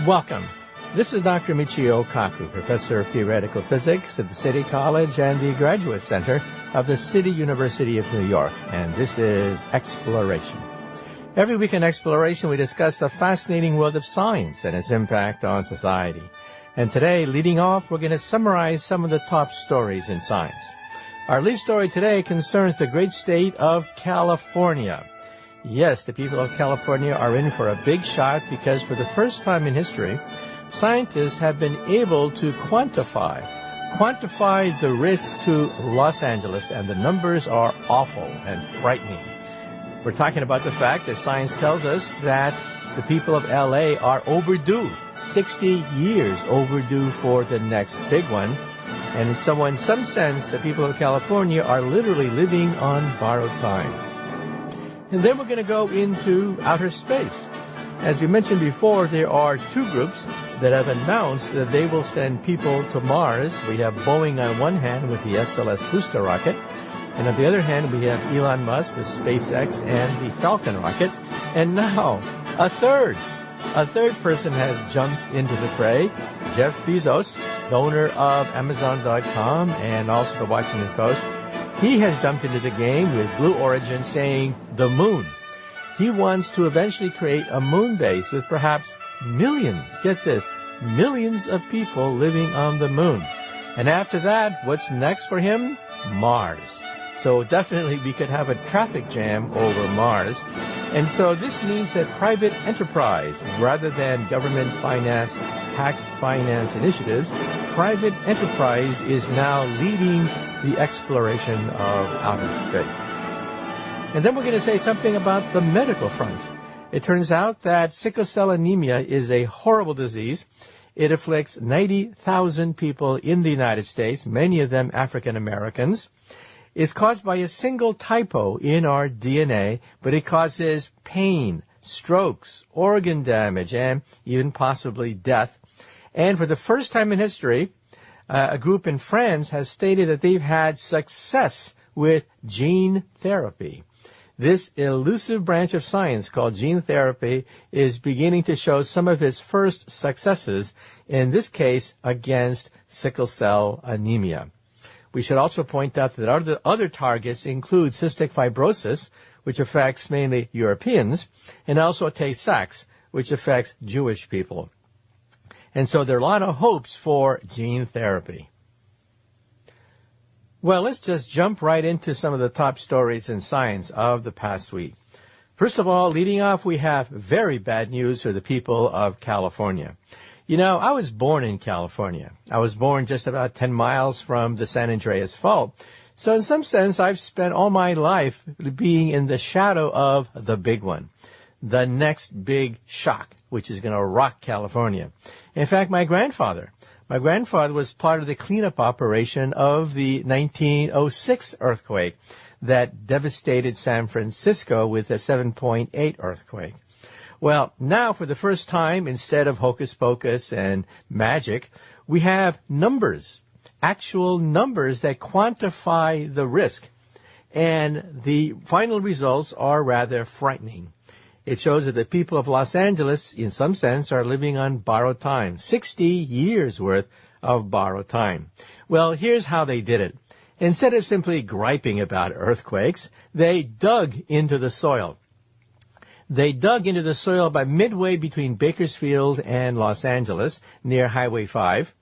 Welcome. This is Dr. Michio Kaku, Professor of Theoretical Physics at the City College and the Graduate Center of the City University of New York, and this is Exploration. Every week in Exploration, we discuss the fascinating world of science and its impact on society. And today, leading off, we're going to summarize some of the top stories in science. Our lead story today concerns the great state of California. Yes, the people of California are in for a big shot because for the first time in history, scientists have been able to quantify the risks to Los Angeles, and the numbers are awful and frightening. We're talking about the fact that science tells us that the people of LA are overdue, 60 years overdue for the next big one. And in some sense, the people of California are literally living on borrowed time. And then we're going to go into outer space. As we mentioned before, there are two groups that have announced that they will send people to Mars. We have Boeing on one hand with the SLS booster rocket, and on the other hand, we have Elon Musk with SpaceX and the Falcon rocket. And now, a third person has jumped into the fray. Jeff Bezos, the owner of Amazon.com and also the Washington Post, he has jumped into the game with Blue Origin, saying the moon. He wants to eventually create a moon base with perhaps millions, get this, millions of people living on the moon. And after that, what's next for him? Mars. So definitely we could have a traffic jam over Mars. And so this means that private enterprise, rather than government finance, tax finance initiatives, private enterprise is now leading the exploration of outer space. And then we're going to say something about the medical front. It turns out that sickle cell anemia is a horrible disease. It afflicts 90,000 people in the United States, many of them African Americans. It's caused by a single typo in our DNA, but it causes pain, strokes, organ damage, and even possibly death. And for the first time in history, a group in France has stated that they've had success with gene therapy. This elusive branch of science called gene therapy is beginning to show some of its first successes, in this case against sickle cell anemia. We should also point out that other targets include cystic fibrosis, which affects mainly Europeans, and also Tay-Sachs, which affects Jewish people. And so there are a lot of hopes for gene therapy. Well, let's just jump right into some of the top stories in science of the past week. First of all, leading off, we have very bad news for the people of California. You know, I was born in California. I was born just about 10 miles from the San Andreas Fault. So in some sense, I've spent all my life being in the shadow of the big one, the next big shock, which is going to rock California. In fact, my grandfather was part of the cleanup operation of the 1906 earthquake that devastated San Francisco with a 7.8 earthquake. Well, now for the first time, instead of hocus pocus and magic, we have numbers, actual numbers that quantify the risk. And the final results are rather frightening. It shows that the people of Los Angeles, in some sense, are living on borrowed time, 60 years worth of borrowed time. Well, here's how they did it. Instead of simply griping about earthquakes, they dug into the soil. They dug into the soil about midway between Bakersfield and Los Angeles, near Highway 5.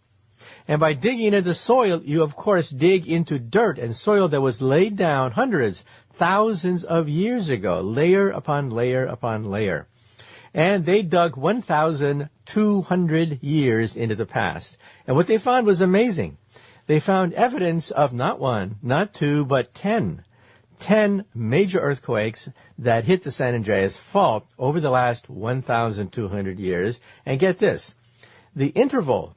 And by digging into the soil, you, of course, dig into dirt and soil that was laid down hundreds, thousands of years ago, layer upon layer upon layer. And they dug 1,200 years into the past. And what they found was amazing. They found evidence of not one, not two, but 10 major earthquakes that hit the San Andreas Fault over the last 1,200 years. And get this, the interval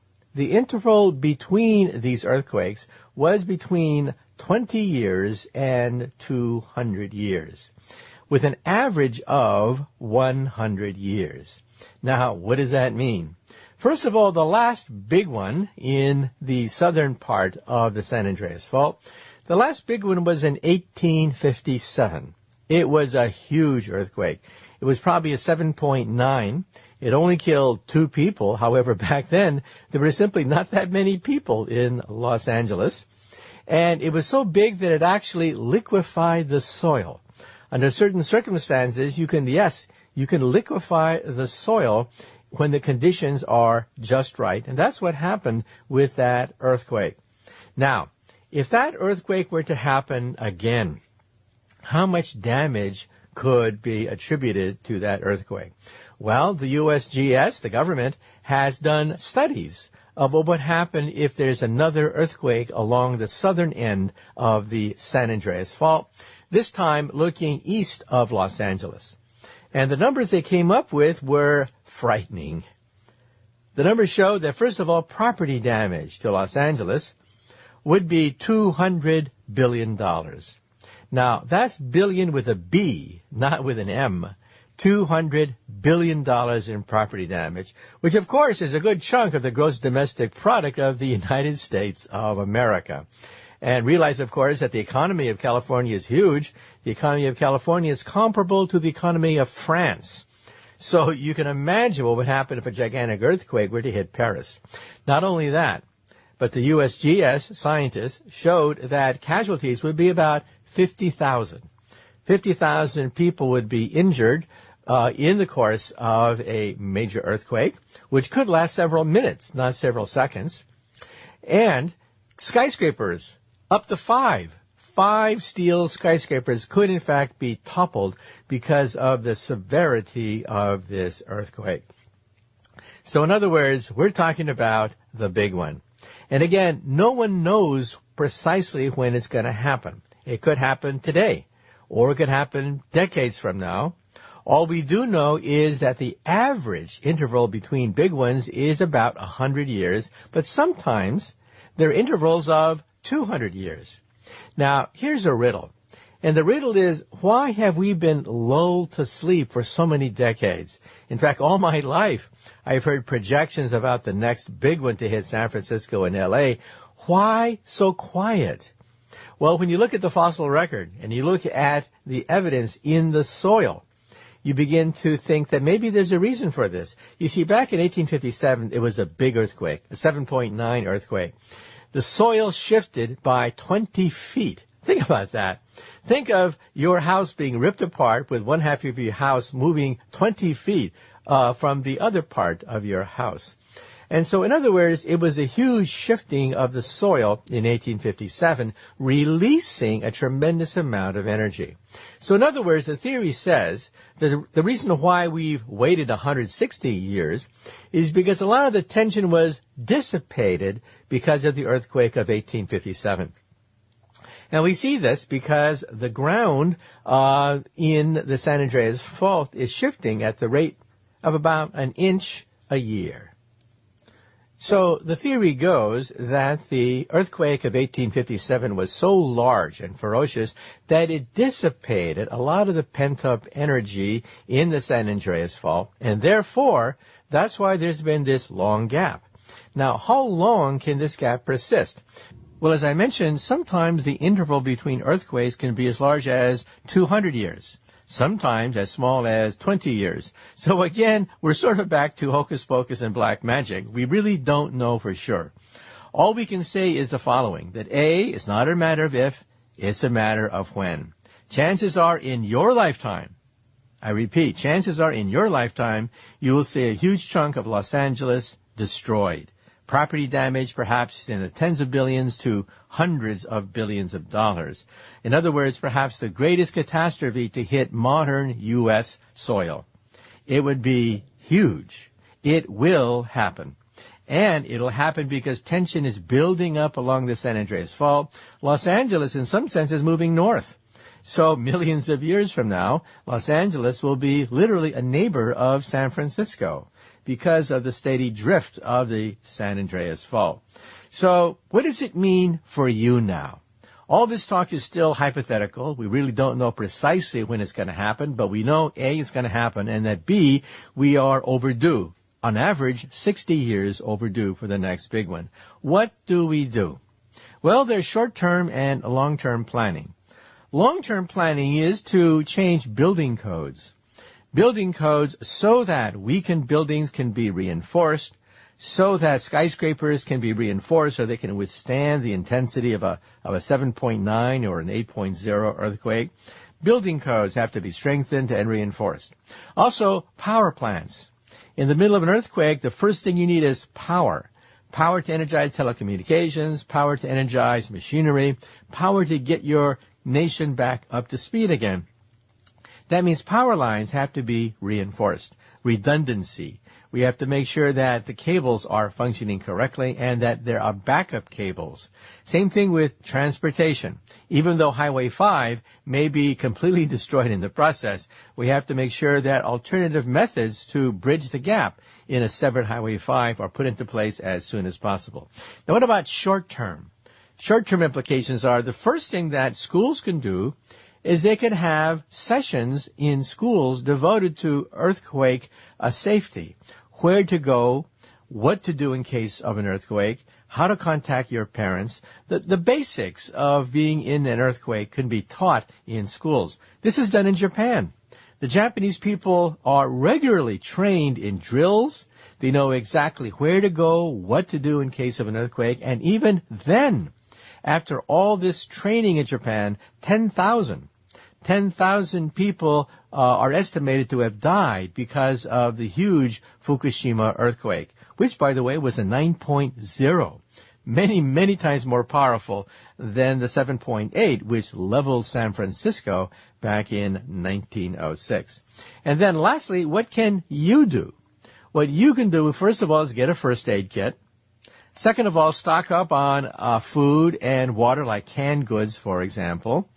between these earthquakes was between 20 years and 200 years, with an average of 100 years. Now, what does that mean? First of all, the last big one in the southern part of the San Andreas Fault, the last big one was in 1857. It was a huge earthquake. It was probably a 7.9. It only killed 2 people. However, back then, there were simply not that many people in Los Angeles. And it was so big that it actually liquefied the soil. Under certain circumstances, you can liquefy the soil when the conditions are just right. And that's what happened with that earthquake. Now, if that earthquake were to happen again, how much damage could be attributed to that earthquake? Well, the USGS, the government, has done studies of what would happen if there's another earthquake along the southern end of the San Andreas Fault, this time looking east of Los Angeles. And the numbers they came up with were frightening. The numbers showed that, first of all, property damage to Los Angeles would be $200 billion. Now, that's billion with a B, not with an M. $200 billion in property damage, which, of course, is a good chunk of the gross domestic product of the United States of America. And realize, of course, that the economy of California is huge. The economy of California is comparable to the economy of France. So you can imagine what would happen if a gigantic earthquake were to hit Paris. Not only that, but the USGS scientists showed that casualties would be about 50,000. 50,000 people would be injured in the course of a major earthquake, which could last several minutes, not several seconds. And skyscrapers, up to 5 steel skyscrapers could in fact be toppled because of the severity of this earthquake. So in other words, we're talking about the big one. And again, no one knows precisely when it's going to happen. It could happen today, or it could happen decades from now. All we do know is that the average interval between big ones is about 100 years, but sometimes there are intervals of 200 years. Now, here's a riddle. And the riddle is, why have we been lulled to sleep for so many decades? In fact, all my life, I've heard projections about the next big one to hit San Francisco and L.A. Why so quiet? Well, when you look at the fossil record and you look at the evidence in the soil, you begin to think that maybe there's a reason for this. You see, back in 1857, it was a big earthquake, a 7.9 earthquake. The soil shifted by 20 feet. Think about that. Think of your house being ripped apart with one half of your house moving 20 feet from the other part of your house. And so, in other words, it was a huge shifting of the soil in 1857, releasing a tremendous amount of energy. So, in other words, the theory says that the reason why we've waited 160 years is because a lot of the tension was dissipated because of the earthquake of 1857. And we see this because the ground in the San Andreas Fault is shifting at the rate of about an inch a year. So the theory goes that the earthquake of 1857 was so large and ferocious that it dissipated a lot of the pent-up energy in the San Andreas Fault, and therefore, that's why there's been this long gap. Now, how long can this gap persist? Well, as I mentioned, sometimes the interval between earthquakes can be as large as 200 years. Sometimes as small as 20 years. So again, we're sort of back to hocus pocus and black magic. We really don't know for sure. All we can say is the following, that A, it's not a matter of if, it's a matter of when. Chances are in your lifetime, I repeat, chances are in your lifetime, you will see a huge chunk of Los Angeles destroyed. Property damage perhaps in the tens of billions to hundreds of billions of dollars. In other words, perhaps the greatest catastrophe to hit modern U.S. soil. It would be huge. It will happen. And it'll happen because tension is building up along the San Andreas Fault. Los Angeles, in some sense, is moving north. So millions of years from now, Los Angeles will be literally a neighbor of San Francisco because of the steady drift of the San Andreas Fault. So what does it mean for you now? All this talk is still hypothetical. We really don't know precisely when it's going to happen, but we know A, it's going to happen, and that B, we are overdue. On average, 60 years overdue for the next big one. What do we do? Well, there's short-term and long-term planning. Long-term planning is to change building codes. Building codes so that weakened buildings can be reinforced, so that skyscrapers can be reinforced so they can withstand the intensity of a 7.9 or an 8.0 earthquake. Building codes have to be strengthened and reinforced. Also, power plants. In the middle of an earthquake, the first thing you need is power. Power to energize telecommunications, power to energize machinery, power to get your nation back up to speed again. That means power lines have to be reinforced. Redundancy. We have to make sure that the cables are functioning correctly and that there are backup cables. Same thing with transportation. Even though Highway 5 may be completely destroyed in the process, we have to make sure that alternative methods to bridge the gap in a severed Highway 5 are put into place as soon as possible. Now, what about short-term? Short-term implications are the first thing that schools can do is they can have sessions in schools devoted to earthquake safety. Where to go, what to do in case of an earthquake, how to contact your parents. The basics of being in an earthquake can be taught in schools. This is done in Japan. The Japanese people are regularly trained in drills. They know exactly where to go, what to do in case of an earthquake, and even then, after all this training in Japan, 10,000 people are estimated to have died because of the huge Fukushima earthquake, which, by the way, was a 9.0. Many, many times more powerful than the 7.8, which leveled San Francisco back in 1906. And then lastly, what can you do? What you can do, first of all, is get a first aid kit. Second of all, stock up on food and water, like canned goods, for example.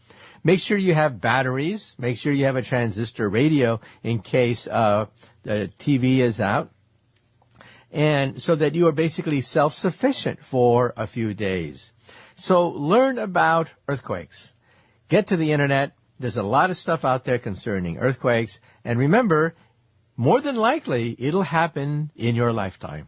Make sure you have batteries. Make sure you have a transistor radio in case the TV is out. And so that you are basically self-sufficient for a few days. So learn about earthquakes. Get to the internet. There's a lot of stuff out there concerning earthquakes. And remember, more than likely, it'll happen in your lifetime.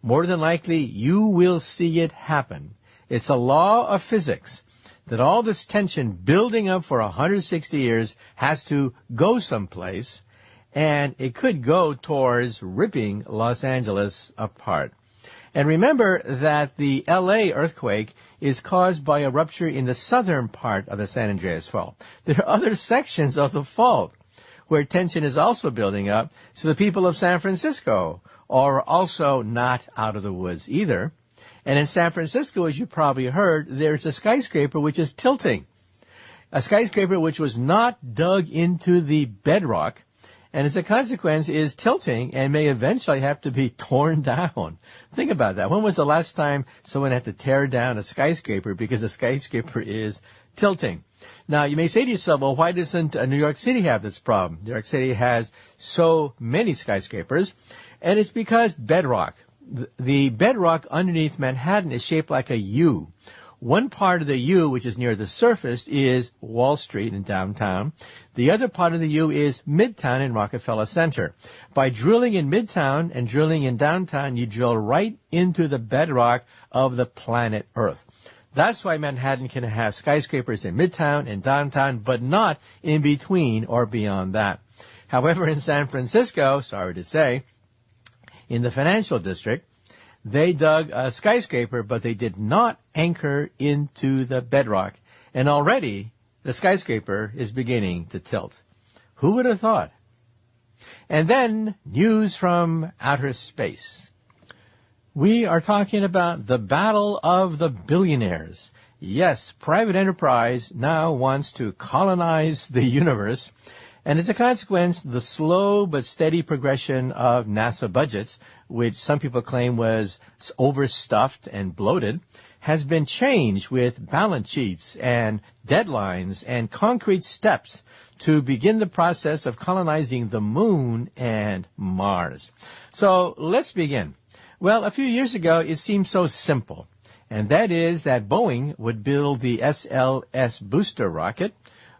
More than likely, you will see it happen. It's a law of physics that all this tension building up for 160 years has to go someplace, and it could go towards ripping Los Angeles apart. And remember that the LA earthquake is caused by a rupture in the southern part of the San Andreas Fault. There are other sections of the fault where tension is also building up, so the people of San Francisco are also not out of the woods either. And in San Francisco, as you probably heard, there's a skyscraper which is tilting. A skyscraper which was not dug into the bedrock, and as a consequence is tilting and may eventually have to be torn down. Think about that. When was the last time someone had to tear down a skyscraper because a skyscraper is tilting? Now, you may say to yourself, well, why doesn't New York City have this problem? New York City has so many skyscrapers, and it's because bedrock. The bedrock underneath Manhattan is shaped like a U. One part of the U, which is near the surface, is Wall Street in downtown. The other part of the U is Midtown in Rockefeller Center. By drilling in Midtown and drilling in downtown, you drill right into the bedrock of the planet Earth. That's why Manhattan can have skyscrapers in Midtown and downtown, but not in between or beyond that. However, in San Francisco, sorry to say, in the financial district, they dug a skyscraper, but they did not anchor into the bedrock. And already, the skyscraper is beginning to tilt. Who would have thought? And then, news from outer space. We are talking about the battle of the billionaires. Yes, private enterprise now wants to colonize the universe. And as a consequence, the slow but steady progression of NASA budgets, which some people claim was overstuffed and bloated, has been changed with balance sheets and deadlines and concrete steps to begin the process of colonizing the moon and Mars. So let's begin. Well, a few years ago, it seemed so simple, and that is that Boeing would build the SLS booster rocket,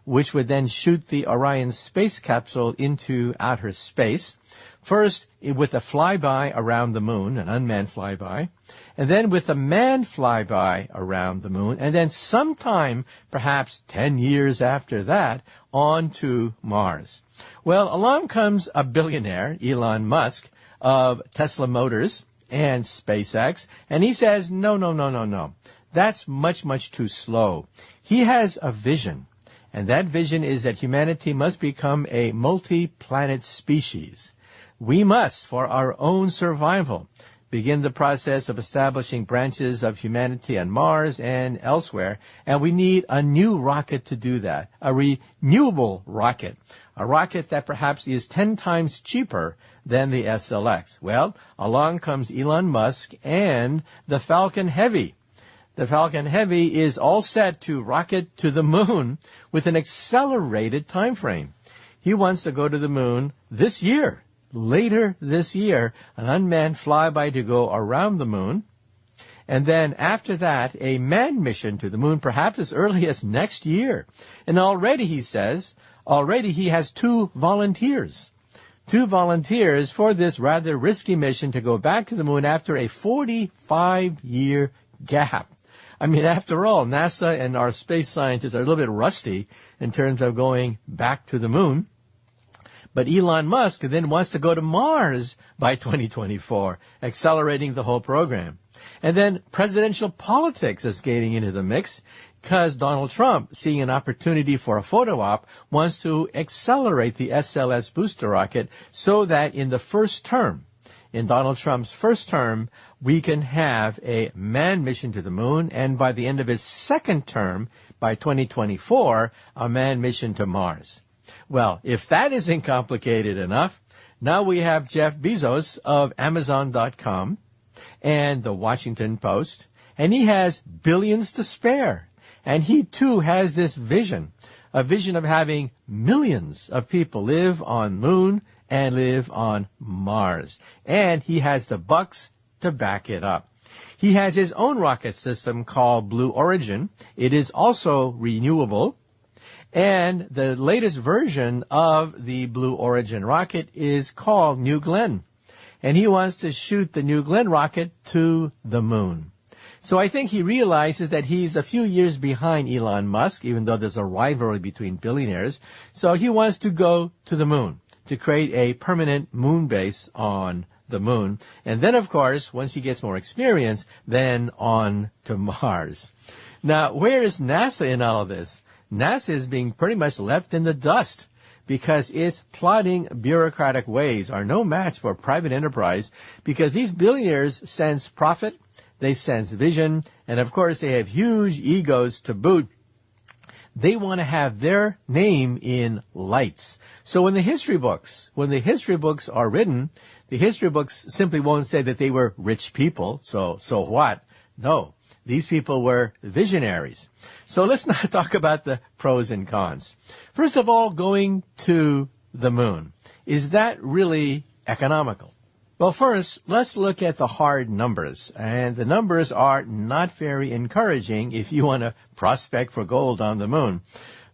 which would then shoot the Orion space capsule into outer space, first with a flyby around the moon, an unmanned flyby, and then with a manned flyby around the moon, and then sometime, perhaps 10 years after that, on to Mars. Well, along comes a billionaire, Elon Musk, of Tesla Motors and SpaceX, and he says, no. That's much, much too slow. He has a vision, and that vision is that humanity must become a multi-planet species. We must, for our own survival, begin the process of establishing branches of humanity on Mars and elsewhere, and we need a new rocket to do that, a renewable rocket, a rocket that perhaps is 10 times cheaper than the SLX. Well, along comes Elon Musk and the Falcon Heavy. The Falcon Heavy is all set to rocket to the moon with an accelerated time frame. He wants to go to the moon this year. Later this year, an unmanned flyby to go around the moon. And then after that, a manned mission to the moon, perhaps as early as next year. And already, he says, he has 2 volunteers. 2 volunteers for this rather risky mission to go back to the moon after a 45-year gap. I mean, after all, NASA and our space scientists are a little bit rusty in terms of going back to the moon. But Elon Musk then wants to go to Mars by 2024, accelerating the whole program. And then presidential politics is getting into the mix because Donald Trump, seeing an opportunity for a photo op, wants to accelerate the SLS booster rocket so that in the first term, in Donald Trump's first term, we can have a manned mission to the moon, and by the end of his second term, by 2024, a manned mission to Mars. Well, if that isn't complicated enough, now we have Jeff Bezos of Amazon.com and the Washington Post, and he has billions to spare. And he, too, has this vision, a vision of having millions of people live on moon and live on Mars. And he has the bucks to back it up. He has his own rocket system called Blue Origin. It is also renewable. And the latest version of the Blue Origin rocket is called New Glenn. And he wants to shoot the New Glenn rocket to the moon. So I think he realizes that he's a few years behind Elon Musk, even though there's a rivalry between billionaires. So he wants to go to the moon, to create a permanent moon base on the moon. And then, of course, once he gets more experience, then on to Mars. Now, where is NASA in all of this? NASA is being pretty much left in the dust because its plodding bureaucratic ways are no match for private enterprise because these billionaires sense profit, they sense vision, and of course they have huge egos to boot. They want to have their name in lights. So when the history books are written, the history books simply won't say that they were rich people. So what? No, these people were visionaries. So let's now talk about the pros and cons. First of all, going to the moon. Is that really economical? Well, first, let's look at the hard numbers. And the numbers are not very encouraging if you want to prospect for gold on the moon.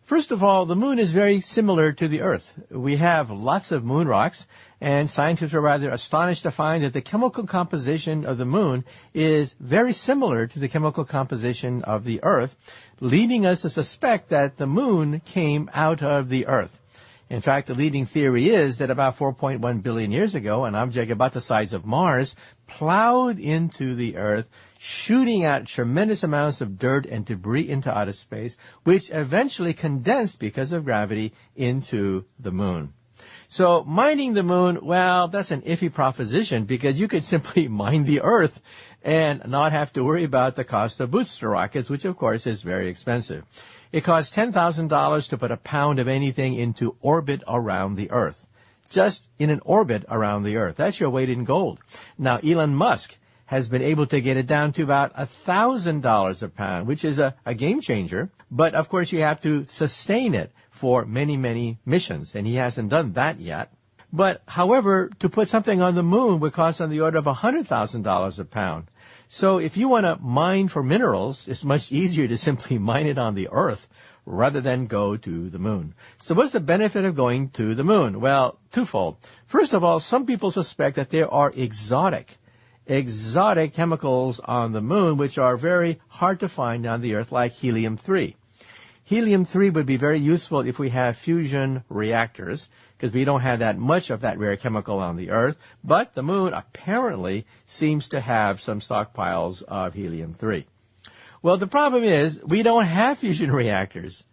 First of all, the moon is very similar to the Earth. We have lots of moon rocks, and scientists are rather astonished to find that the chemical composition of the moon is very similar to the chemical composition of the Earth, leading us to suspect that the moon came out of the Earth. In fact, the leading theory is that about 4.1 billion years ago, an object about the size of Mars plowed into the Earth, shooting out tremendous amounts of dirt and debris into outer space, which eventually condensed because of gravity into the moon. So mining the moon, well, that's an iffy proposition because you could simply mine the Earth and not have to worry about the cost of booster rockets, which of course is very expensive. It costs $10,000 to put a pound of anything into orbit around the Earth. Just in an orbit around the Earth. That's your weight in gold. Now, Elon Musk has been able to get it down to about $1,000 a pound, which is a game changer. But, of course, you have to sustain it for many, many missions, and he hasn't done that yet. But, however, to put something on the moon would cost on the order of $100,000 a pound. So if you want to mine for minerals, it's much easier to simply mine it on the Earth rather than go to the moon. So what's the benefit of going to the moon? Well, twofold. First of all, some people suspect that there are exotic chemicals on the moon which are very hard to find on the Earth, like helium-3. Helium-3 would be very useful if we have fusion reactors, because we don't have that much of that rare chemical on the Earth. But the moon apparently seems to have some stockpiles of helium-3. Well, the problem is we don't have fusion reactors.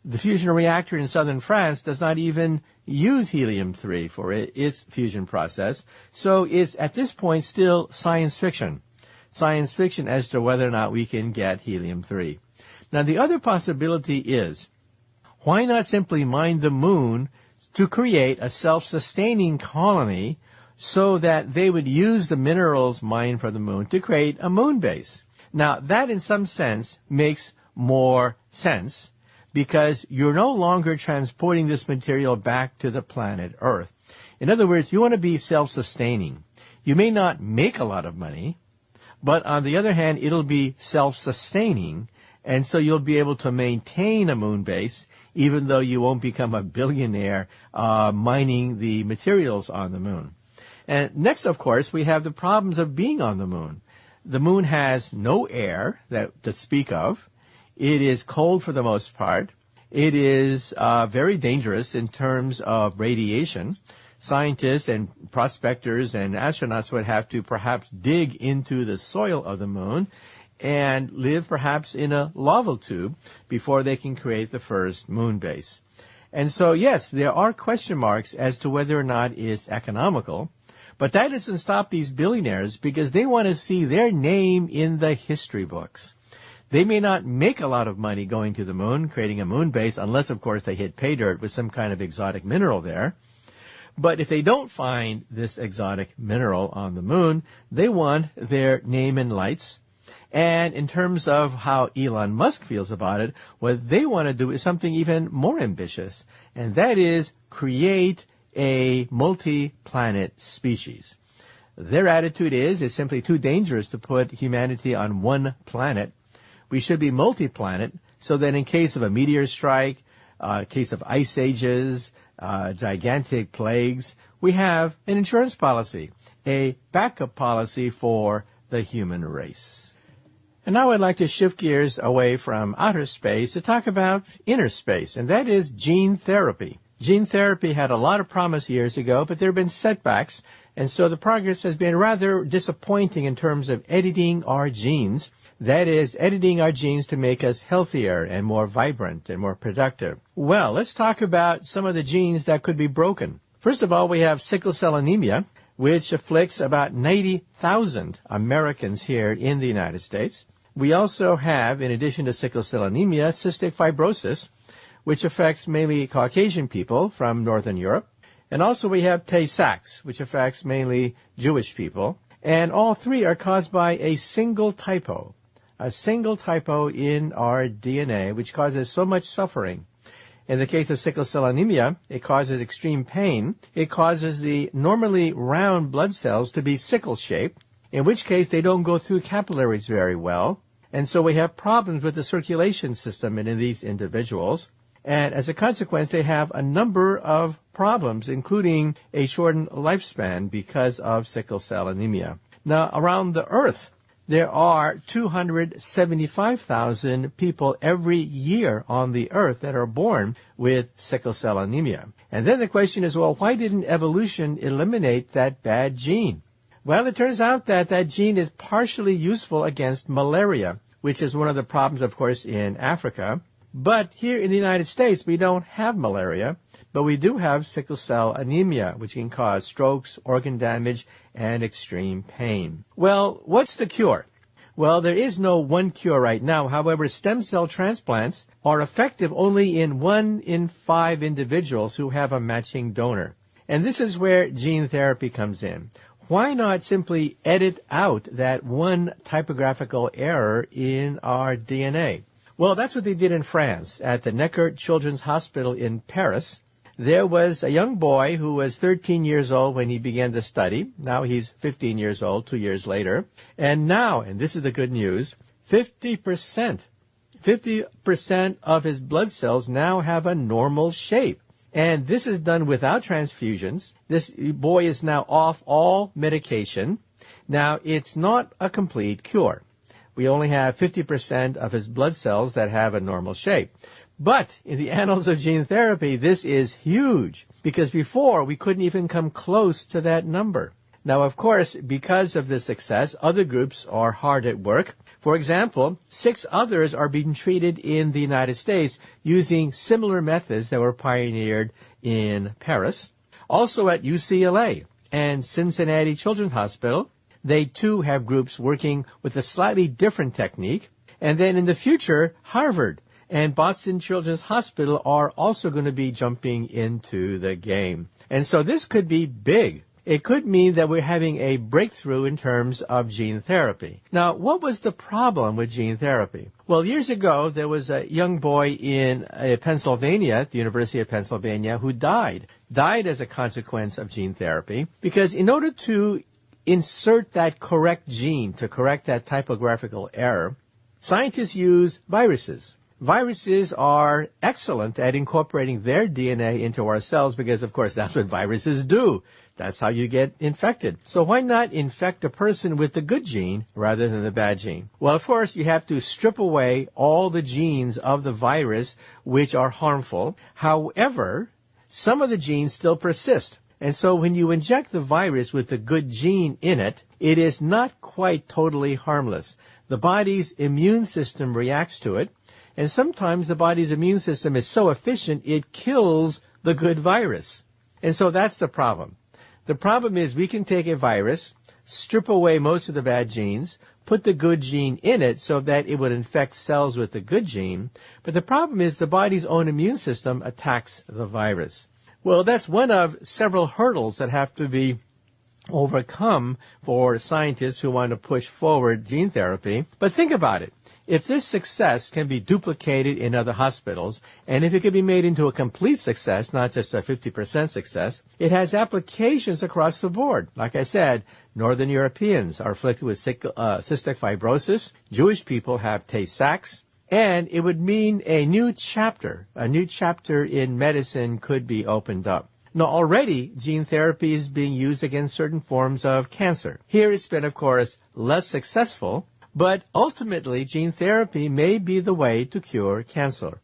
The fusion reactor in southern France does not even use helium-3 for its fusion process. So it's, at this point, still science fiction. Science fiction as to whether or not we can get helium-3. Now, the other possibility is, why not simply mine the moon to create a self-sustaining colony so that they would use the minerals mined from the moon to create a moon base? Now, that in some sense makes more sense, because you're no longer transporting this material back to the planet Earth. In other words, you want to be self-sustaining. You may not make a lot of money, but on the other hand, it'll be self-sustaining, and so you'll be able to maintain a moon base, even though you won't become a billionaire mining the materials on the moon. And next, of course, we have the problems of being on the moon. The moon has no air to speak of. It is cold for the most part. It is very dangerous in terms of radiation. Scientists and prospectors and astronauts would have to perhaps dig into the soil of the moon and live perhaps in a lava tube before they can create the first moon base. And so, yes, there are question marks as to whether or not it's economical. But that doesn't stop these billionaires, because they want to see their name in the history books. They may not make a lot of money going to the moon, creating a moon base, unless, of course, they hit pay dirt with some kind of exotic mineral there. But if they don't find this exotic mineral on the moon, they want their name in lights. And in terms of how Elon Musk feels about it, what they want to do is something even more ambitious, and that is create a multi-planet species. Their attitude is it's simply too dangerous to put humanity on one planet. We should be multi-planet, so that in case of a meteor strike, case of ice ages, gigantic plagues, we have an insurance policy, a backup policy for the human race. And now I'd like to shift gears away from outer space to talk about inner space, and that is gene therapy. Gene therapy had a lot of promise years ago, but there have been setbacks, and so the progress has been rather disappointing in terms of editing our genes. That is, editing our genes to make us healthier and more vibrant and more productive. Well, let's talk about some of the genes that could be broken. First of all, we have sickle cell anemia, which afflicts about 90,000 Americans here in the United States. We also have, in addition to sickle cell anemia, cystic fibrosis, which affects mainly Caucasian people from Northern Europe. And also we have Tay-Sachs, which affects mainly Jewish people. And all three are caused by a single typo in our DNA, which causes so much suffering. In the case of sickle cell anemia, it causes extreme pain. It causes the normally round blood cells to be sickle-shaped, in which case they don't go through capillaries very well. And so we have problems with the circulation system in these individuals. And as a consequence, they have a number of problems, including a shortened lifespan because of sickle cell anemia. Now, around the Earth, there are 275,000 people every year on the Earth that are born with sickle cell anemia. And then the question is, well, why didn't evolution eliminate that bad gene? Well, it turns out that that gene is partially useful against malaria, which is one of the problems, of course, in Africa. But here in the United States, we don't have malaria, but we do have sickle cell anemia, which can cause strokes, organ damage, and extreme pain. Well, what's the cure? Well, there is no one cure right now. However, stem cell transplants are effective only in 1 in 5 individuals who have a matching donor. And this is where gene therapy comes in. Why not simply edit out that one typographical error in our DNA? Well, that's what they did in France at the Necker Children's Hospital in Paris. There was a young boy who was 13 years old when he began the study. Now he's 15 years old, 2 years later. And now, and this is the good news, 50% of his blood cells now have a normal shape. And this is done without transfusions. This boy is now off all medication. Now, it's not a complete cure. We only have 50% of his blood cells that have a normal shape. But in the annals of gene therapy, this is huge. because before we couldn't even come close to that number. Now, of course, because of this success, other groups are hard at work. For example, 6 others are being treated in the United States using similar methods that were pioneered in Paris. Also at UCLA and Cincinnati Children's Hospital, they too have groups working with a slightly different technique. And then in the future, Harvard and Boston Children's Hospital are also going to be jumping into the game. And so this could be big. It could mean that we're having a breakthrough in terms of gene therapy. Now, what was the problem with gene therapy? Well, years ago, there was a young boy in Pennsylvania, the University of Pennsylvania, who died as a consequence of gene therapy, because in order to insert that correct gene, to correct that typographical error, scientists use viruses. Viruses are excellent at incorporating their DNA into our cells because, of course, that's what viruses do. That's how you get infected. So why not infect a person with the good gene rather than the bad gene? Well, of course, you have to strip away all the genes of the virus which are harmful. However, some of the genes still persist. And so when you inject the virus with the good gene in it, it is not quite totally harmless. The body's immune system reacts to it, and sometimes the body's immune system is so efficient it kills the good virus. And so that's the problem. The problem is we can take a virus, strip away most of the bad genes, put the good gene in it so that it would infect cells with the good gene, but the problem is the body's own immune system attacks the virus. Well, that's one of several hurdles that have to be overcome for scientists who want to push forward gene therapy. But think about it. If this success can be duplicated in other hospitals, and if it can be made into a complete success, not just a 50% success, it has applications across the board. Like I said, Northern Europeans are afflicted with cystic fibrosis. Jewish people have Tay-Sachs. And it would mean a new chapter in medicine could be opened up. Now, already, gene therapy is being used against certain forms of cancer. Here it's been, of course, less successful, but ultimately, gene therapy may be the way to cure cancer.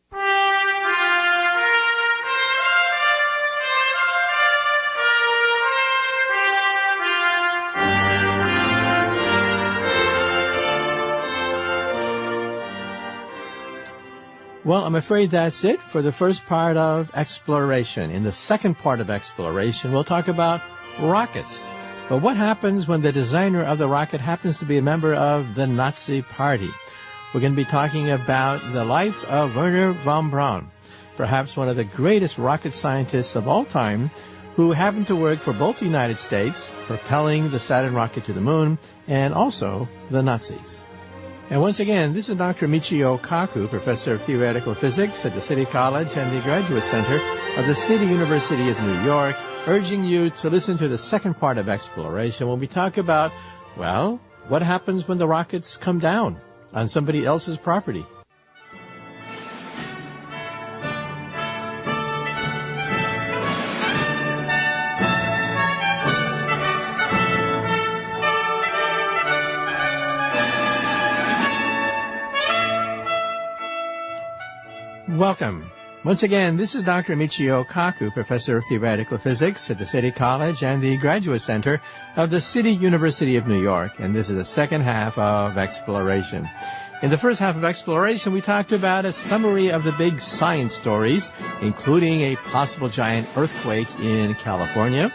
Well, I'm afraid that's it for the first part of exploration. In the second part of exploration, we'll talk about rockets. But what happens when the designer of the rocket happens to be a member of the Nazi Party? We're going to be talking about the life of Wernher von Braun, perhaps one of the greatest rocket scientists of all time, who happened to work for both the United States, propelling the Saturn rocket to the moon, and also the Nazis. And once again, this is Dr. Michio Kaku, Professor of Theoretical Physics at the City College and the Graduate Center of the City University of New York, urging you to listen to the second part of exploration when we talk about, well, what happens when the rockets come down on somebody else's property. Welcome. Once again, this is Dr. Michio Kaku, Professor of Theoretical Physics at the City College and the Graduate Center of the City University of New York, and this is the second half of Exploration. In the first half of Exploration, we talked about a summary of the big science stories, including a possible giant earthquake in California,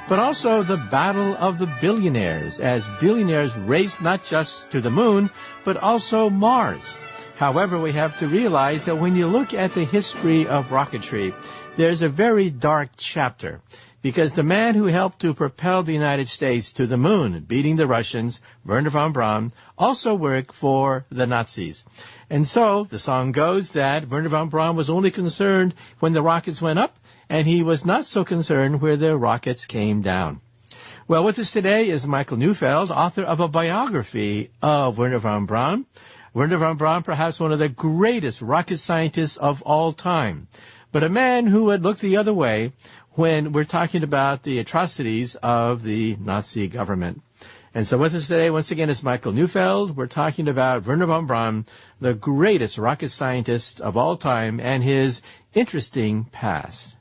but also the battle of the billionaires, as billionaires race not just to the moon, but also Mars. However, we have to realize that when you look at the history of rocketry, there's a very dark chapter, because the man who helped to propel the United States to the moon, beating the Russians, Wernher von Braun, also worked for the Nazis. And so the song goes that Wernher von Braun was only concerned when the rockets went up, and he was not so concerned where the rockets came down. Well, with us today is Michael Neufeld, author of a biography of Wernher von Braun. Wernher von Braun, perhaps one of the greatest rocket scientists of all time, but a man who had looked the other way when we're talking about the atrocities of the Nazi government. And so with us today, once again, is Michael Neufeld. We're talking about Wernher von Braun, the greatest rocket scientist of all time, and his interesting past.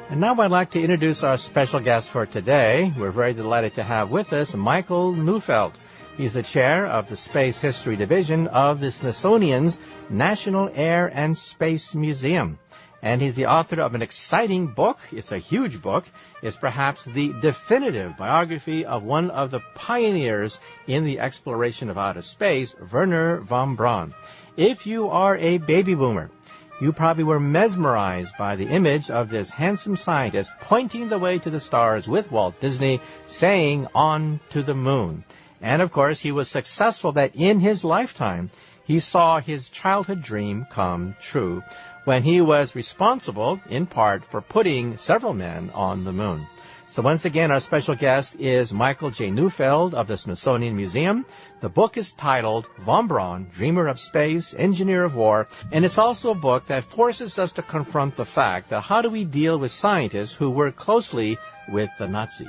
And now I'd like to introduce our special guest for today. We're very delighted to have with us Michael Neufeld. He's the chair of the Space History Division of the Smithsonian's National Air and Space Museum. And he's the author of an exciting book. It's a huge book. It's perhaps the definitive biography of one of the pioneers in the exploration of outer space, Wernher von Braun. If you are a baby boomer, you probably were mesmerized by the image of this handsome scientist pointing the way to the stars with Walt Disney, saying, "On to the moon." And, of course, he was successful that in his lifetime, he saw his childhood dream come true when he was responsible, in part, for putting several men on the moon. So once again, our special guest is Michael J. Neufeld of the Smithsonian Museum. The book is titled Von Braun, Dreamer of Space, Engineer of War, and it's also a book that forces us to confront the fact that how do we deal with scientists who work closely with the Nazis?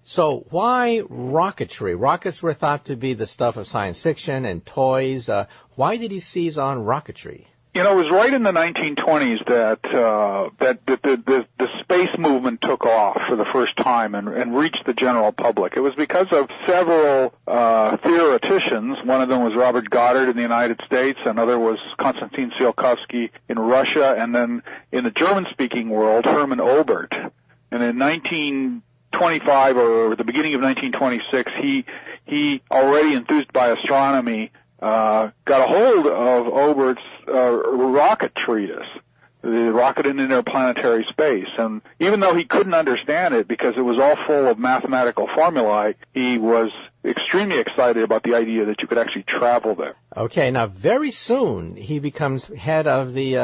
So why rocketry? Rockets were thought to be the stuff of science fiction and toys. Why did he seize on rocketry? You know, it was right in the 1920s that the space movement took off for the first time and reached the general public. It was because of several theoreticians. One of them was Robert Goddard in the United States. Another was Konstantin Tsiolkovsky in Russia. And then in the German-speaking world, Hermann Oberth. And in 1925 or the beginning of 1926, he already enthused by astronomy, got a hold of Oberth's rocket treatise, the rocket in interplanetary space. And even though he couldn't understand it because it was all full of mathematical formulae, he was extremely excited about the idea that you could actually travel there. Okay, now very soon he becomes head of the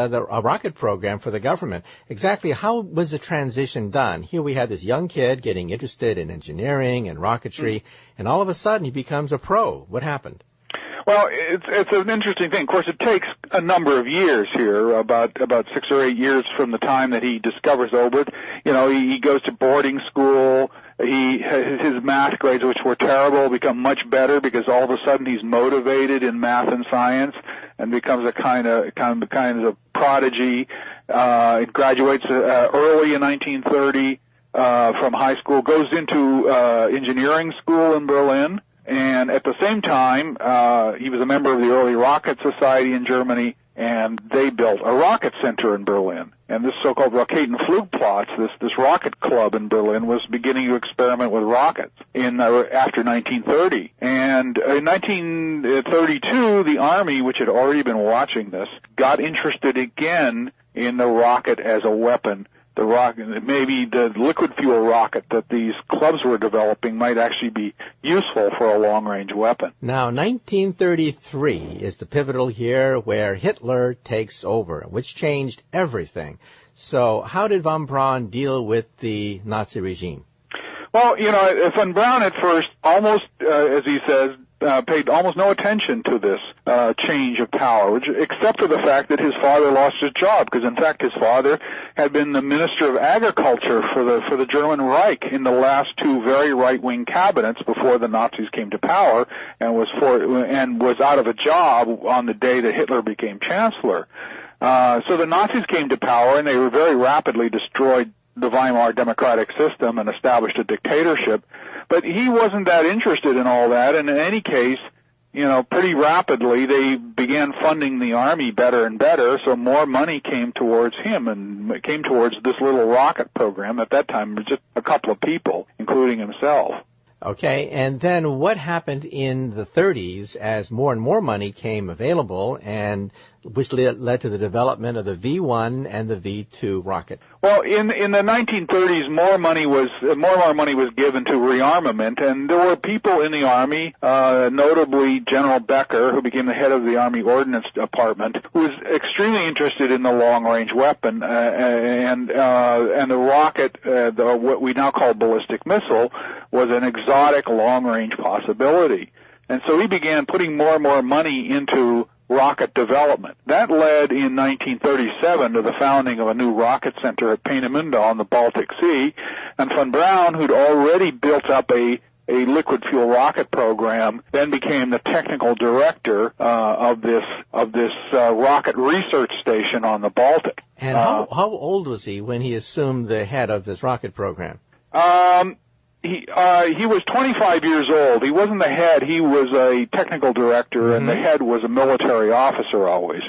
rocket program for the government. Exactly how was the transition done? Here we had this young kid getting interested in engineering and rocketry, and all of a sudden he becomes a pro. What happened? Well, it's an interesting thing. Of course, it takes a number of years here, about 6 or 8 years from the time that he discovers Oberth. You know, he goes to boarding school. His math grades, which were terrible, become much better because all of a sudden he's motivated in math and science and becomes a kind of prodigy. He graduates early in 1930 from high school, goes into engineering school in Berlin. And at the same time, he was a member of the early Rocket Society in Germany, and they built a rocket center in Berlin. And this so-called Raketenflugplatz, this rocket club in Berlin, was beginning to experiment with rockets after 1930. And in 1932, the Army, which had already been watching this, got interested again in the rocket as a weapon. The rocket, maybe the liquid fuel rocket that these clubs were developing might actually be useful for a long-range weapon. Now, 1933 is the pivotal year where Hitler takes over, which changed everything. So how did von Braun deal with the Nazi regime? Well, you know, von Braun at first almost, as he says, paid almost no attention to this change of power, except for the fact that his father lost his job, because in fact his father had been the Minister of Agriculture for the German Reich in the last two very right-wing cabinets before the Nazis came to power, and was out of a job on the day that Hitler became chancellor. So the Nazis came to power, and they very rapidly destroyed the Weimar democratic system and established a dictatorship. But he wasn't that interested in all that, and in any case, you know, pretty rapidly they began funding the Army better and better, so more money came towards him and came towards this little rocket program. At that time, it was just a couple of people, including himself. Okay, and then what happened in the 30s as more and more money came available, and which led to the development of the V-1 and the V-2 rocket? Well, in the 1930s, more and more money was given to rearmament, and there were people in the Army, notably General Becker, who became the head of the Army Ordnance Department, who was extremely interested in the long-range weapon, and the rocket, what we now call ballistic missile, was an exotic long-range possibility. And so he began putting more and more money into rocket development. That led in 1937 to the founding of a new rocket center at Peenemünde on the Baltic Sea, and von Braun, who'd already built up a liquid fuel rocket program, then became the technical director of this rocket research station on the Baltic. And how old was he when he assumed the head of this rocket program? He was 25 years old. He wasn't the head. He was a technical director, and the head was a military officer always.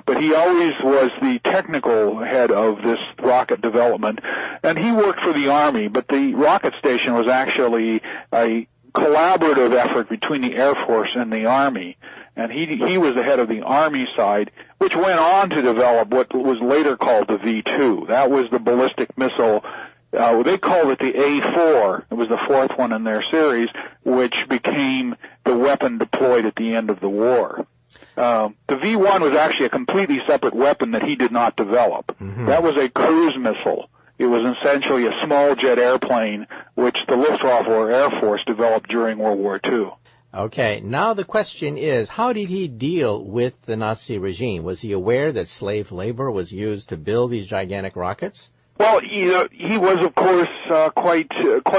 But he always was the technical head of this rocket development, and he worked for the Army. But the rocket station was actually a collaborative effort between the Air Force and the Army. And he was the head of the Army side, which went on to develop what was later called the V-2. That was the ballistic missile. They called it the A-4. It was the fourth one in their series, which became the weapon deployed at the end of the war. The V-1 was actually a completely separate weapon that he did not develop. That was a cruise missile. It was essentially a small jet airplane, which the Luftwaffe or Air Force developed during World War II. Okay, now the question is, how did he deal with the Nazi regime? Was he aware that slave labor was used to build these gigantic rockets? Well, he was, of course, quite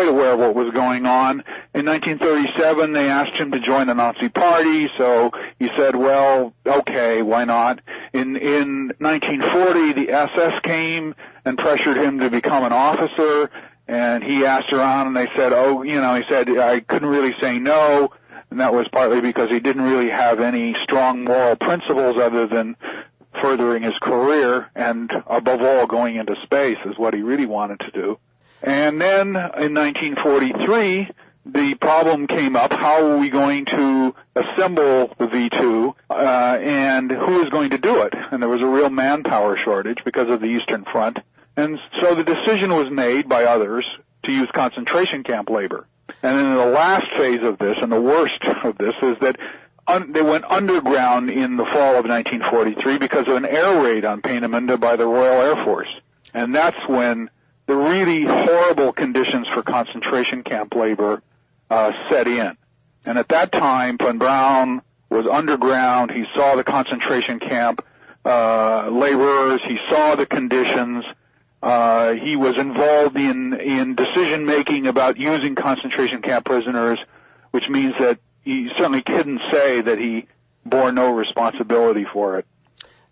aware of what was going on. In 1937, they asked him to join the Nazi Party, so he said, well, okay, why not? In 1940, the SS came and pressured him to become an officer, and he asked around, and they said, he said, I couldn't really say no, and that was partly because he didn't really have any strong moral principles other than furthering his career, and above all, going into space is what he really wanted to do. And then in 1943, the problem came up, how are we going to assemble the V-2, and who is going to do it? And there was a real manpower shortage because of the Eastern Front. And so the decision was made by others to use concentration camp labor. And then the last phase of this, and the worst of this, is that they went underground in the fall of 1943 because of an air raid on Peenemünde by the Royal Air Force. And that's when the really horrible conditions for concentration camp labor set in. And at that time, von Braun was underground. He saw the concentration camp laborers. He saw the conditions. He was involved in decision-making about using concentration camp prisoners, which means that he certainly couldn't say that he bore no responsibility for it.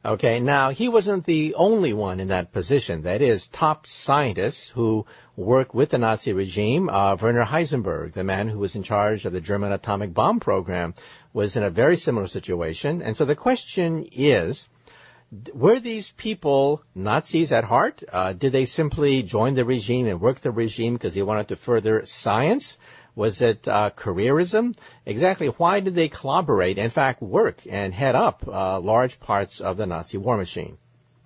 Okay, now he wasn't the only one in that position. That is, top scientists who worked with the Nazi regime, Werner Heisenberg, the man who was in charge of the German atomic bomb program, was in a very similar situation. And so the question is, were these people Nazis at heart? Did they simply join the regime and work the regime because they wanted to further science? Was it careerism? Exactly why did they collaborate, in fact work and head up large parts of the Nazi war machine?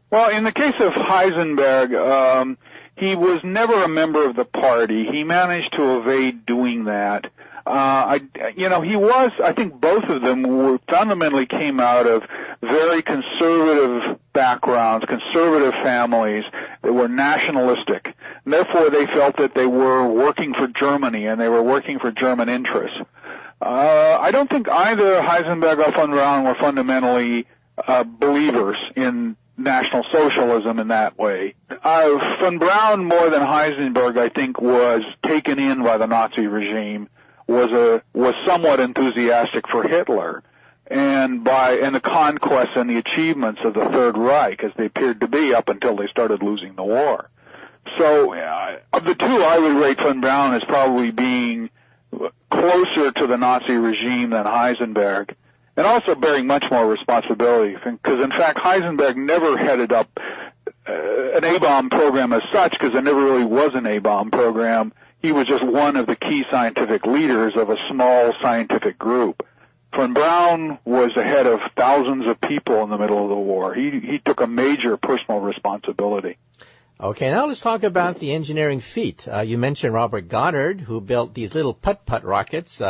Well, in the case of Heisenberg, he was never a member of the party. He managed to evade doing that. I think both of them fundamentally came out of very conservative backgrounds, conservative families that were nationalistic. And therefore, they felt that they were working for Germany and they were working for German interests. I don't think either Heisenberg or von Braun were fundamentally believers in National Socialism in that way. Von Braun, more than Heisenberg, I think, was taken in by the Nazi regime, was somewhat enthusiastic for Hitler and the conquests and the achievements of the Third Reich, as they appeared to be up until they started losing the war. So, of the two, I would rate von Braun as probably being closer to the Nazi regime than Heisenberg, and also bearing much more responsibility, because in fact Heisenberg never headed up an A-bomb program as such, because there never really was an A-bomb program. He was just one of the key scientific leaders of a small scientific group. Von Braun was the head of thousands of people in the middle of the war. He took a major personal responsibility. Okay, now let's talk about the engineering feat. You mentioned Robert Goddard, who built these little putt-putt rockets.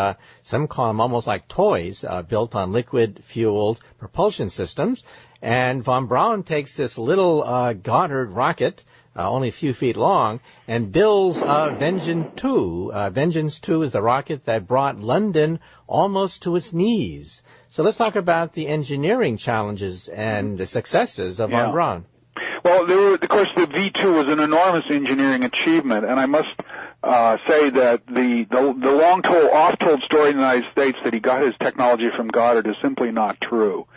Some call them almost like toys, built on liquid-fueled propulsion systems. And von Braun takes this little Goddard rocket, only a few feet long, and builds Vengeance 2. Vengeance 2 is the rocket that brought London almost to its knees. So let's talk about the engineering challenges and the successes of von Braun. Well, of course, the V-2 was an enormous engineering achievement, and I must say that the oft-told story in the United States that he got his technology from Goddard is simply not true.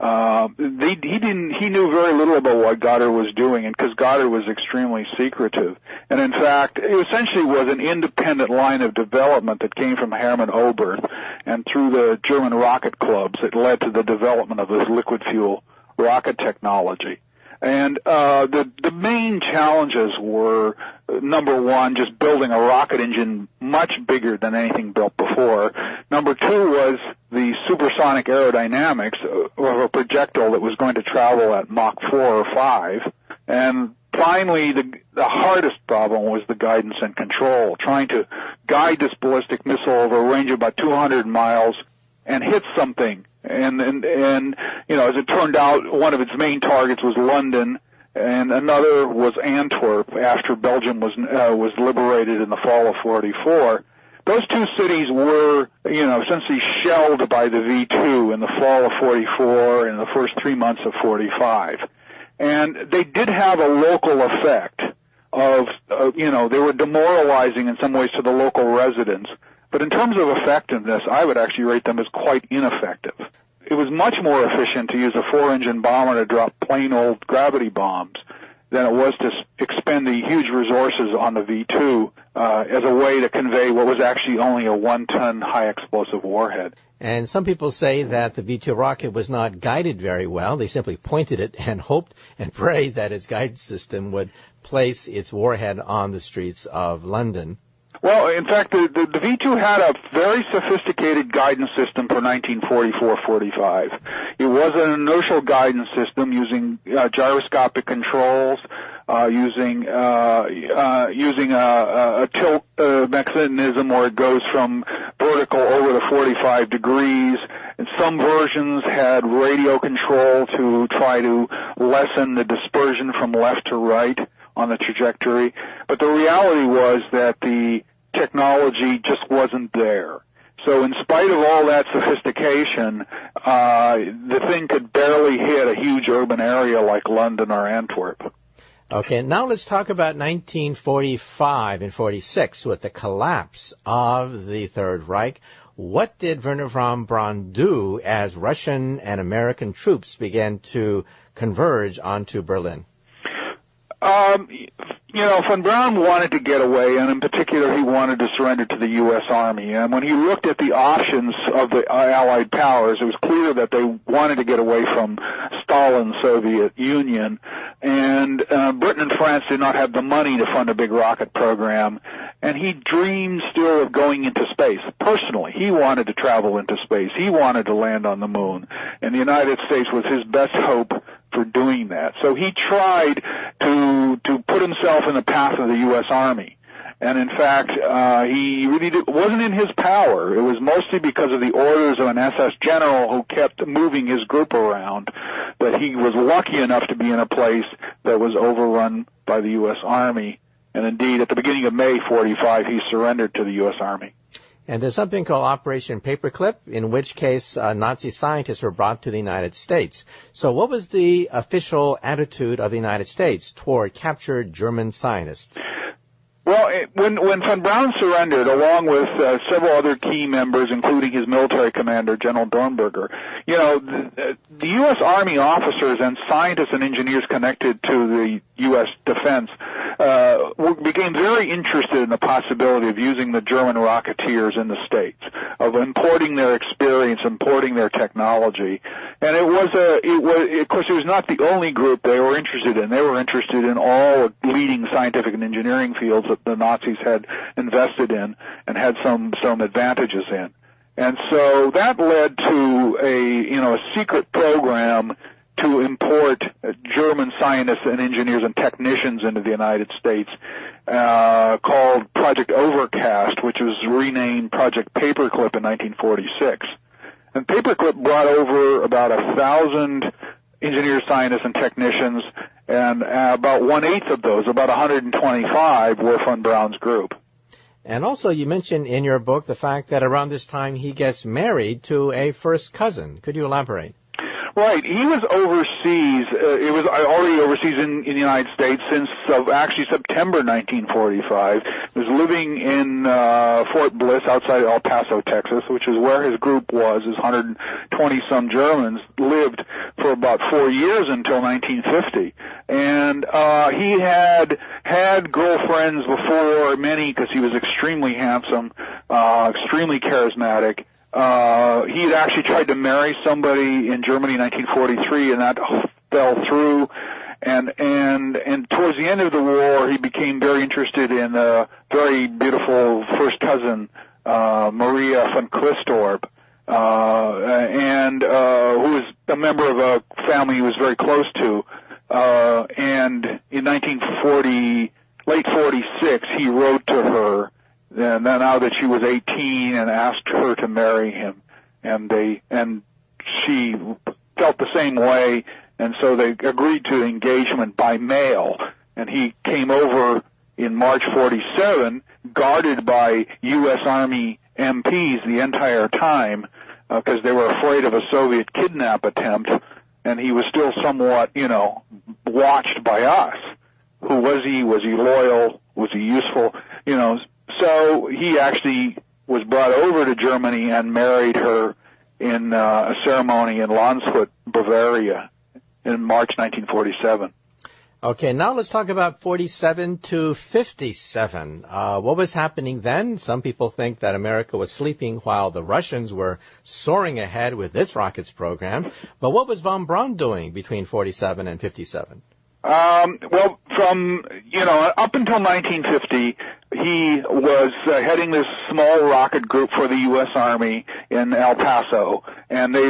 He knew very little about what Goddard was doing, and because Goddard was extremely secretive. And in fact, it essentially was an independent line of development that came from Hermann Oberth, and through the German rocket clubs, it led to the development of this liquid fuel rocket technology. And the main challenges were, number one, just building a rocket engine much bigger than anything built before. Number two was the supersonic aerodynamics of a projectile that was going to travel at Mach 4 or 5. And finally, the hardest problem was the guidance and control, trying to guide this ballistic missile over a range of about 200 miles and hit something. And you know, as it turned out, one of its main targets was London, and another was Antwerp after Belgium was liberated in the fall of 44. Those two cities were, you know, essentially shelled by the V-2 in the fall of 44 and the first 3 months of 45. And they did have a local effect of, you know, they were demoralizing in some ways to the local residents. But in terms of effectiveness, I would actually rate them as quite ineffective. It was much more efficient to use a 4-engine bomber to drop plain old gravity bombs than it was to expend the huge resources on the V-2 as a way to convey what was actually only a 1-ton high-explosive warhead. And some people say that the V-2 rocket was not guided very well. They simply pointed it and hoped and prayed that its guidance system would place its warhead on the streets of London. Well, in fact, the V-2 had a very sophisticated guidance system for 1944-45. It was an inertial guidance system using gyroscopic controls, using a tilt mechanism where it goes from vertical over the 45 degrees. And some versions had radio control to try to lessen the dispersion from left to right on the trajectory. But the reality was that the technology just wasn't there. So in spite of all that sophistication, the thing could barely hit a huge urban area like London or Antwerp. Okay, now let's talk about 1945 and 46 with the collapse of the Third Reich. What did Wernher von Braun do as Russian and American troops began to converge onto Berlin? You know, von Braun wanted to get away, and in particular, he wanted to surrender to the U.S. Army. And when he looked at the options of the Allied powers, it was clear that they wanted to get away from Stalin's Soviet Union. And Britain and France did not have the money to fund a big rocket program. And he dreamed still of going into space. Personally, he wanted to travel into space. He wanted to land on the moon. And the United States was his best hope for doing that. So he tried to put himself in the path of the U.S. Army. And in fact, he really wasn't in his power. It was mostly because of the orders of an SS general who kept moving his group around that he was lucky enough to be in a place that was overrun by the U.S. Army. And indeed, at the beginning of May 45, he surrendered to the U.S. Army. And there's something called Operation Paperclip, in which case Nazi scientists were brought to the United States. So what was the official attitude of the United States toward captured German scientists? Well, when von Braun surrendered, along with several other key members, including his military commander, General Dornberger, you know, the U.S. Army officers and scientists and engineers connected to the U.S. defense became very interested in the possibility of using the German rocketeers in the States, of importing their experience, importing their technology. And of course, it was not the only group they were interested in. They were interested in all leading scientific and engineering fields that the Nazis had invested in and had some advantages in. And so that led to a secret program to import German scientists and engineers and technicians into the United States, called Project Overcast, which was renamed Project Paperclip in 1946. And Paperclip brought over about 1,000 engineers, scientists, and technicians, and about 1/8 of those, about 125, were von Braun's group. And also, you mentioned in your book the fact that around this time he gets married to a first cousin. Could you elaborate? Right. He was overseas. It was already overseas in the United States since actually September 1945. He was living in Fort Bliss outside El Paso, Texas, which is where his group was. His 120-some Germans lived for about 4 years until 1950. And he had girlfriends before, many, because he was extremely handsome, extremely charismatic. He had actually tried to marry somebody in Germany in 1943, and that fell through. And towards the end of the war, he became very interested in a very beautiful first cousin, Maria von Clistorp, who was a member of a family he was very close to. And in late 46, he wrote to her, and now that she was 18, and asked her to marry him. And she felt the same way, and so they agreed to engagement by mail. And he came over in March 47, guarded by U.S. Army MPs the entire time, because they were afraid of a Soviet kidnap attempt, and he was still somewhat, watched by us. Who was he? Was he loyal? Was he useful? So he actually was brought over to Germany and married her in a ceremony in Landshut, Bavaria, in March 1947. Okay, now let's talk about 47 to 57. What was happening then? Some people think that America was sleeping while the Russians were soaring ahead with its rockets program. But what was von Braun doing between 47 and 57? Well, from, up until 1950, he was heading this small rocket group for the U.S. Army in El Paso, and they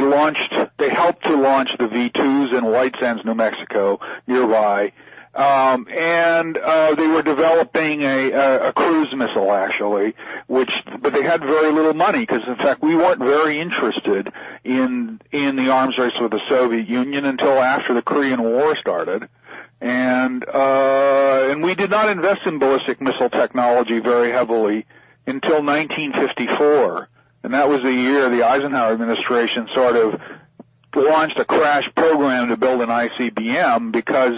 helped to launch the V-2s in White Sands, New Mexico, nearby. And they were developing a cruise missile, actually, but they had very little money, because in fact we weren't very interested in the arms race with the Soviet Union until after the Korean War started. And we did not invest in ballistic missile technology very heavily until 1954. And that was the year the Eisenhower administration sort of launched a crash program to build an ICBM, because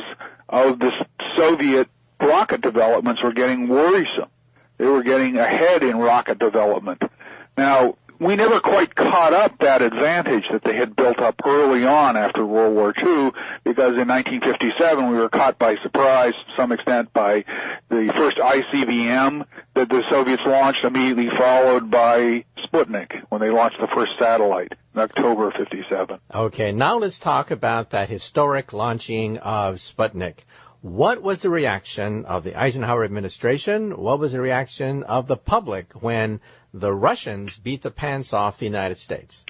of the Soviet rocket developments were getting worrisome. They were getting ahead in rocket development. Now, we never quite caught up that advantage that they had built up early on after World War II, because in 1957 we were caught by surprise to some extent by the first ICBM that the Soviets launched, immediately followed by Sputnik when they launched the first satellite in October of 57. Okay, now let's talk about that historic launching of Sputnik. What was the reaction of the Eisenhower administration? What was the reaction of the public when the Russians beat the pants off the United States?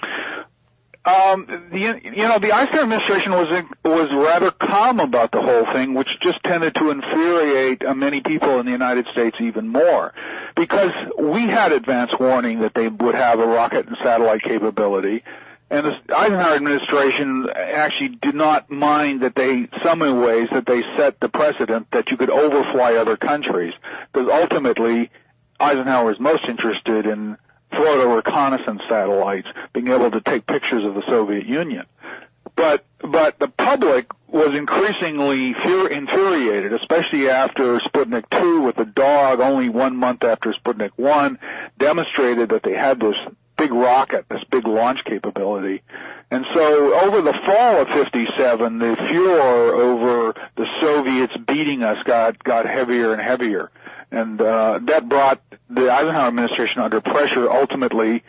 The Eisenhower administration was rather calm about the whole thing, which just tended to infuriate many people in the United States even more, because we had advance warning that they would have a rocket and satellite capability. And the Eisenhower administration actually did not mind that some ways that they set the precedent that you could overfly other countries, because ultimately Eisenhower is most interested in photo reconnaissance satellites, being able to take pictures of the Soviet Union. But the public was increasingly infuriated, especially after Sputnik 2, with the dog only 1 month after Sputnik 1 demonstrated that they had this big rocket, this big launch capability. And so over the fall of 57, the furor over the Soviets beating us got heavier and heavier. And that brought the Eisenhower administration under pressure, ultimately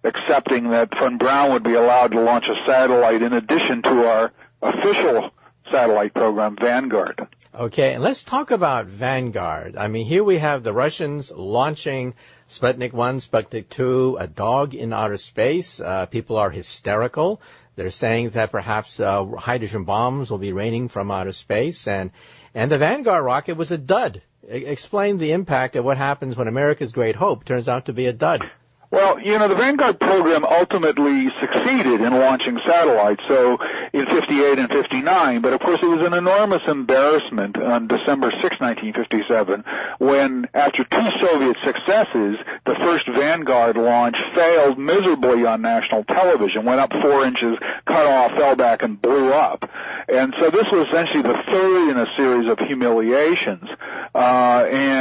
accepting that von Braun would be allowed to launch a satellite in addition to our official satellite program, Vanguard. Okay, and let's talk about Vanguard. I mean, here we have the Russians launching Sputnik 1, Sputnik 2, a dog in outer space. People are hysterical. They're saying that perhaps hydrogen bombs will be raining from outer space, and the Vanguard rocket was a dud. Explain the impact of what happens when America's great hope turns out to be a dud. Well, the Vanguard program ultimately succeeded in launching satellites, so in 58 and 59, but of course it was an enormous embarrassment on December 6, 1957, when, after 2 Soviet successes, the first Vanguard launch failed miserably on national television, went up 4 inches, cut off, fell back, and blew up. And so this was essentially the third in a series of humiliations. Although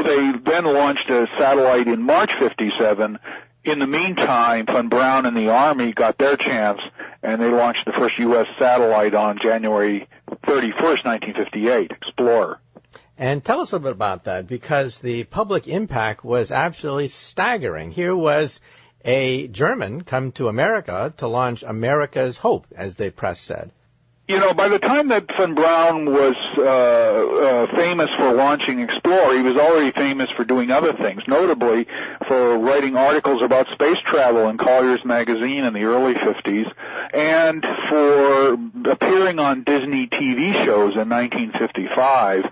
they then launched a satellite in March 57, in the meantime, von Braun and the Army got their chance and they launched the first U.S. satellite on January 31st, 1958, Explorer. And tell us a little bit about that, because the public impact was absolutely staggering. Here was a German come to America to launch America's hope, as the press said. You know, by the time that von Braun was famous for launching Explorer, he was already famous for doing other things, notably for writing articles about space travel in Collier's magazine in the early 50s, and for appearing on Disney TV shows in 1955.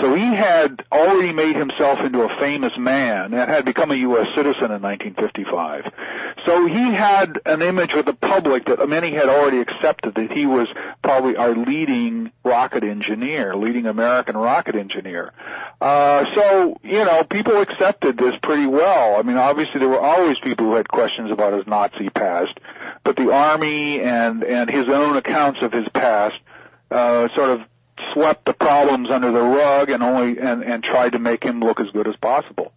So he had already made himself into a famous man and had become a U.S. citizen in 1955. So he had an image with the public that many had already accepted, that he was probably our leading rocket engineer, leading American rocket engineer. So, you know, people accepted this pretty well. I mean, obviously there were always people who had questions about his Nazi past, but the Army and his own accounts of his past sort of swept the problems under the rug and tried to make him look as good as possible.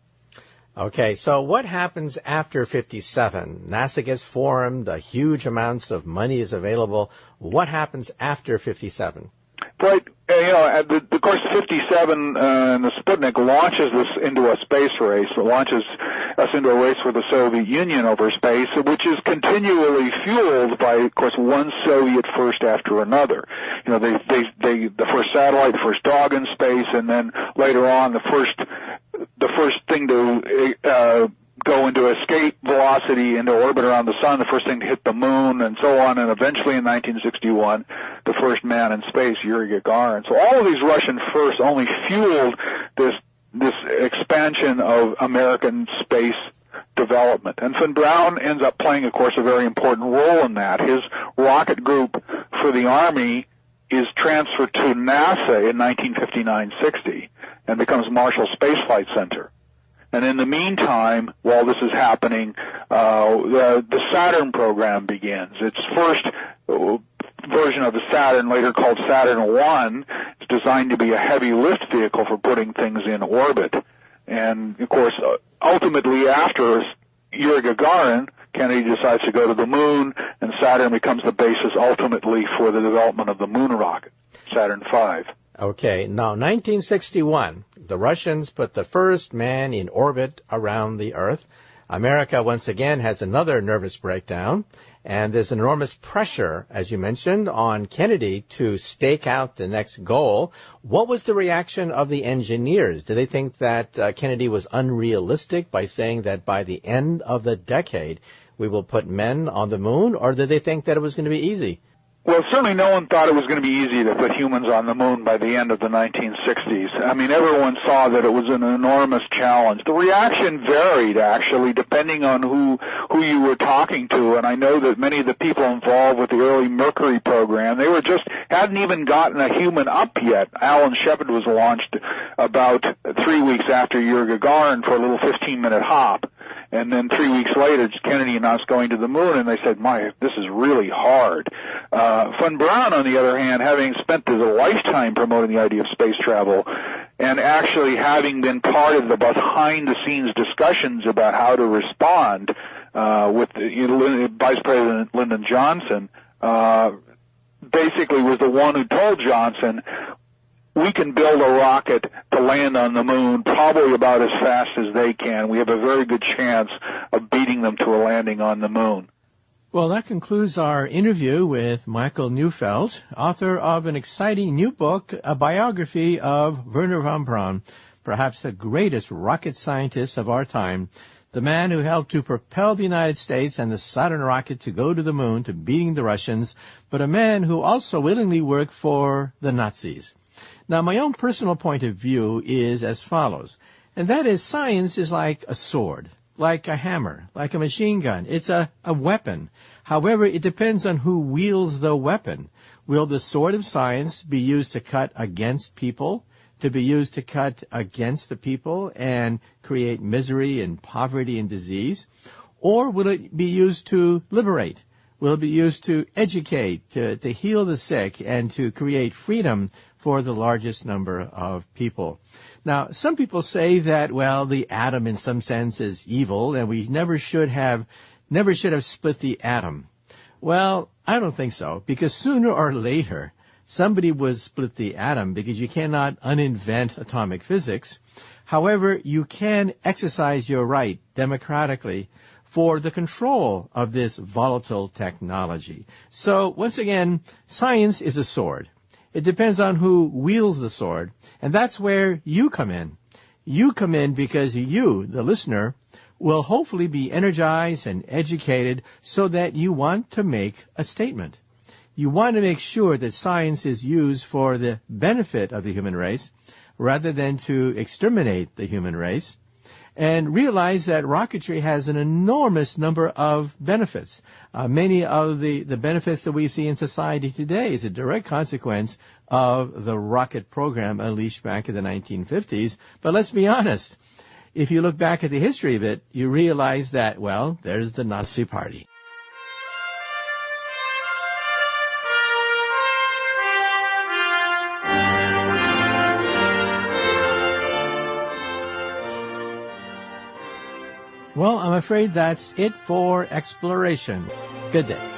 Okay, so what happens after 57? NASA gets formed, huge amounts of money is available. What happens after 57? Right. You know, of course, 57 and the Sputnik launches this into a space race. It launches us into a race with the Soviet Union over space, which is continually fueled by, of course, one Soviet first after another. You know, the first satellite, the first dog in space, and then later on the first thing to go into escape velocity into orbit around the sun, the first thing to hit the moon, and so on, and eventually in 1961, the first man in space, Yuri Gagarin. So all of these Russian firsts only fueled this expansion of American space development. And von Braun ends up playing, of course, a very important role in that. His rocket group for the Army is transferred to NASA in 1959-60 and becomes Marshall Space Flight Center. And in the meantime, while this is happening, the Saturn program begins. Its first version of the Saturn, later called Saturn I, is designed to be a heavy lift vehicle for putting things in orbit. And, of course, ultimately after Yuri Gagarin, Kennedy decides to go to the moon, and Saturn becomes the basis ultimately for the development of the moon rocket, Saturn V. Okay, now 1961, the Russians put the first man in orbit around the Earth. America once again has another nervous breakdown, and there's enormous pressure, as you mentioned, on Kennedy to stake out the next goal. What was the reaction of the engineers? Did they think that Kennedy was unrealistic by saying that by the end of the decade we will put men on the moon, or did they think that it was going to be easy? Well, certainly no one thought it was going to be easy to put humans on the moon by the end of the 1960s. I mean, everyone saw that it was an enormous challenge. The reaction varied, actually, depending on who you were talking to. And I know that many of the people involved with the early Mercury program, they hadn't even gotten a human up yet. Alan Shepard was launched about 3 weeks after Yuri Gagarin for a little 15-minute hop. And then 3 weeks later, Kennedy announced going to the moon, and they said, this is really hard. Von Braun, on the other hand, having spent his lifetime promoting the idea of space travel and actually having been part of the behind-the-scenes discussions about how to respond with Vice President Lyndon Johnson, basically was the one who told Johnson, we can build a rocket to land on the moon probably about as fast as they can. We have a very good chance of beating them to a landing on the moon. Well, that concludes our interview with Michael Neufeld, author of an exciting new book, a biography of Wernher von Braun, perhaps the greatest rocket scientist of our time, the man who helped to propel the United States and the Saturn rocket to go to the moon, to beating the Russians, but a man who also willingly worked for the Nazis. Now, my own personal point of view is as follows, and that is science is like a sword, like a hammer, like a machine gun. It's a weapon. However, it depends on who wields the weapon. Will the sword of science be used to cut against people, to be used to cut against the people and create misery and poverty and disease? Or will it be used to liberate? Will it be used to educate, to heal the sick, and to create freedom for the largest number of people? Now, some people say that, well, the atom in some sense is evil, and we never should have split the atom. Well, I don't think so, because sooner or later, somebody would split the atom, because you cannot uninvent atomic physics. However, you can exercise your right democratically for the control of this volatile technology. So, once again, science is a sword. It depends on who wields the sword, and that's where you come in. You come in because you, the listener, will hopefully be energized and educated so that you want to make a statement. You want to make sure that science is used for the benefit of the human race rather than to exterminate the human race, and realize that rocketry has an enormous number of benefits. Many of the benefits that we see in society today is a direct consequence of the rocket program unleashed back in the 1950s. But let's be honest. If you look back at the history of it, you realize that, well, there's the Nazi Party. Well, I'm afraid that's it for exploration. Good day.